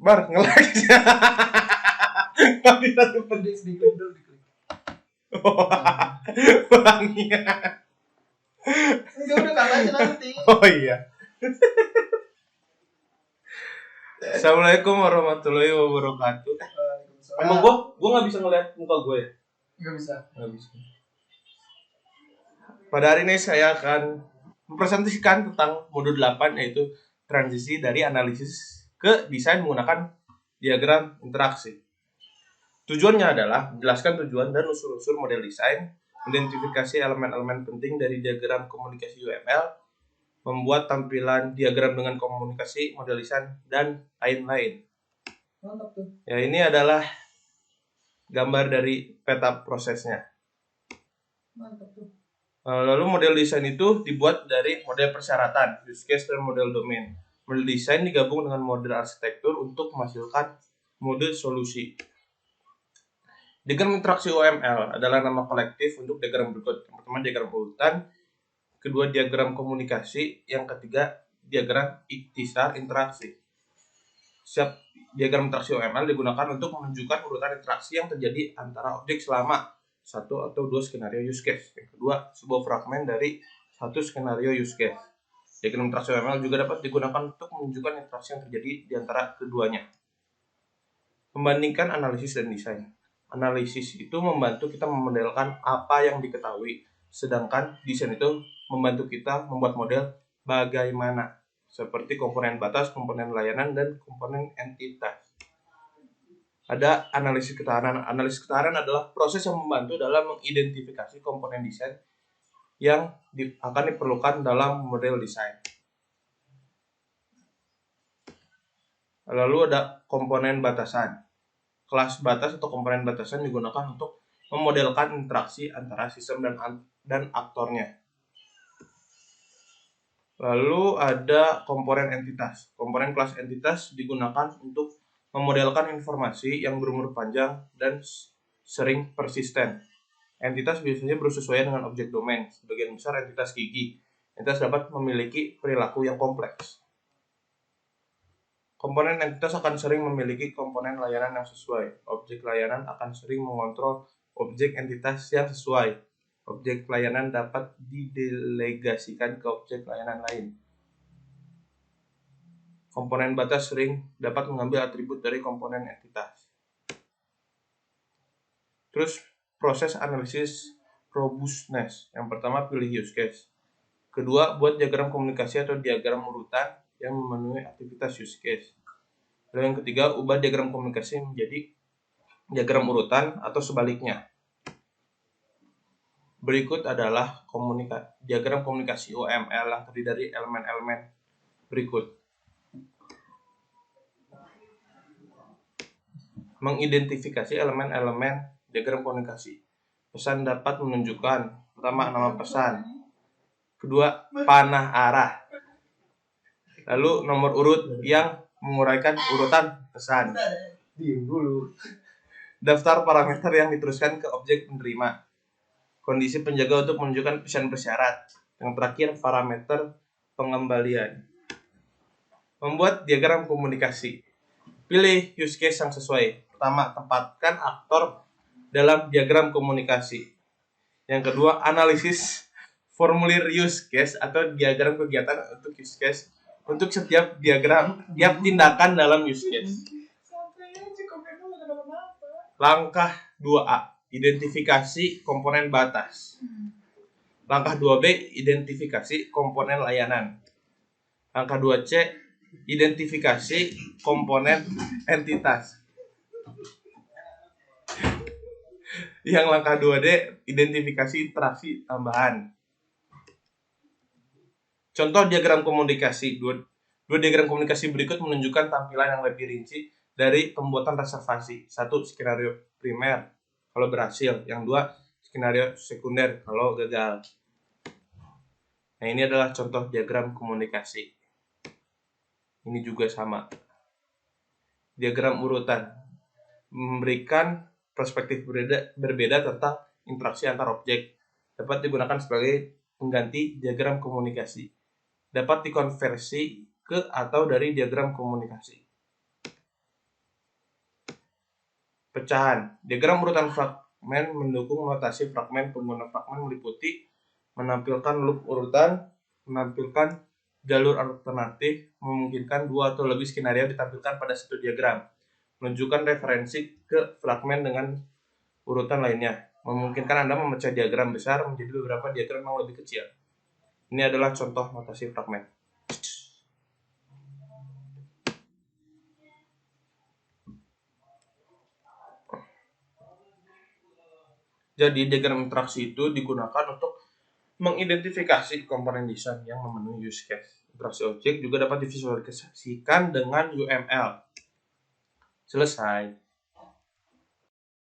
Bar, nge-like. Tapi satu Diklik sedikit dulu diklik. Wangi. Enggak udah kata aja nanti. Oh iya. Assalamualaikum warahmatullahi wabarakatuh. Waalaikumsalam. Emang gua nggak bisa ngeliat muka gue ya? Enggak bisa. Nggak bisa. Pada hari ini saya akan mempresentasikan tentang modul 8, yaitu transisi dari analisis ke desain menggunakan diagram interaksi. Tujuannya adalah menjelaskan tujuan dan unsur-unsur model desain, identifikasi elemen-elemen penting dari diagram komunikasi UML, membuat tampilan diagram dengan komunikasi model desain, dan lain-lain. Mantap tuh. Ya, ini adalah gambar dari peta prosesnya. Mantap tuh. Lalu model desain itu dibuat dari model persyaratan, use case, dan model domain. Model desain digabung dengan model arsitektur untuk menghasilkan model solusi. Diagram interaksi UML adalah nama kolektif untuk diagram berikut. Yang pertama diagram urutan, kedua diagram komunikasi, yang ketiga diagram ikhtisar interaksi. Setiap diagram interaksi UML digunakan untuk menunjukkan urutan interaksi yang terjadi antara objek selama satu atau dua skenario use case. Yang kedua, sebuah fragmen dari satu skenario use case. Diagram interaksi UML juga dapat digunakan untuk menunjukkan interaksi yang terjadi di antara keduanya. Membandingkan analisis dan desain. Analisis itu membantu kita memodelkan apa yang diketahui, sedangkan desain itu membantu kita membuat model bagaimana, seperti komponen batas, komponen layanan, dan komponen entitas. Ada analisis ketahanan. Analisis ketahanan adalah proses yang membantu dalam mengidentifikasi komponen desain yang akan diperlukan dalam model desain. Lalu ada komponen batasan. Kelas batas atau komponen batasan digunakan untuk memodelkan interaksi antara sistem dan aktornya. Lalu ada komponen entitas. Komponen kelas entitas digunakan untuk memodelkan informasi yang berumur panjang dan sering persisten. Entitas biasanya bersesuaian dengan objek domain. Sebagian besar entitas gigi. Entitas dapat memiliki perilaku yang kompleks. Komponen entitas akan sering memiliki komponen layanan yang sesuai. Objek layanan akan sering mengontrol objek entitas yang sesuai. Objek layanan dapat didelegasikan ke objek layanan lain. Komponen batas sering dapat mengambil atribut dari komponen entitas. Terus proses analisis robustness. Yang pertama, pilih use case. Kedua, buat diagram komunikasi atau diagram urutan yang memenuhi aktivitas use case. Lalu yang ketiga, ubah diagram komunikasi menjadi diagram urutan atau sebaliknya. Berikut adalah diagram komunikasi UML yang terdiri dari elemen-elemen berikut. Mengidentifikasi elemen-elemen diagram komunikasi. Pesan dapat menunjukkan, pertama, nama pesan. Kedua, panah arah. Lalu nomor urut yang menguraikan urutan pesan. Diam dulu. Daftar parameter yang diteruskan ke objek penerima. Kondisi penjaga untuk menunjukkan pesan bersyarat. Yang terakhir, parameter pengembalian. Membuat diagram komunikasi. Pilih use case yang sesuai. Pertama, tempatkan aktor dalam diagram komunikasi. Yang kedua, analisis formulir use case atau diagram kegiatan untuk use case. Untuk setiap diagram, tiap tindakan dalam use case. Langkah 2A, identifikasi komponen batas. Langkah 2B, identifikasi komponen layanan. Langkah 2C, identifikasi komponen entitas. Yang langkah 2D, identifikasi interaksi tambahan. Contoh diagram komunikasi. Dua diagram komunikasi berikut menunjukkan tampilan yang lebih rinci dari pembuatan reservasi. 1. Skenario primer kalau berhasil. Yang 2. Skenario sekunder kalau gagal. Nah, ini adalah contoh diagram komunikasi. Ini juga sama. Diagram urutan memberikan perspektif berbeda tentang interaksi antar objek. Dapat digunakan sebagai pengganti diagram komunikasi. Dapat dikonversi ke atau dari diagram komunikasi. Pecahan. Diagram urutan fragmen mendukung notasi fragmen. Pengguna fragmen meliputi menampilkan loop urutan, menampilkan jalur alternatif, memungkinkan 2 atau lebih skenario ditampilkan pada satu diagram, menunjukkan referensi ke fragmen dengan urutan lainnya, memungkinkan Anda memecah diagram besar menjadi beberapa diagram yang lebih kecil. Ini adalah contoh notasi fragmen. Jadi diagram interaksi itu digunakan untuk mengidentifikasi komponen desain yang memenuhi use case. Interaksi objek juga dapat divisualisasikan dengan UML. Selesai.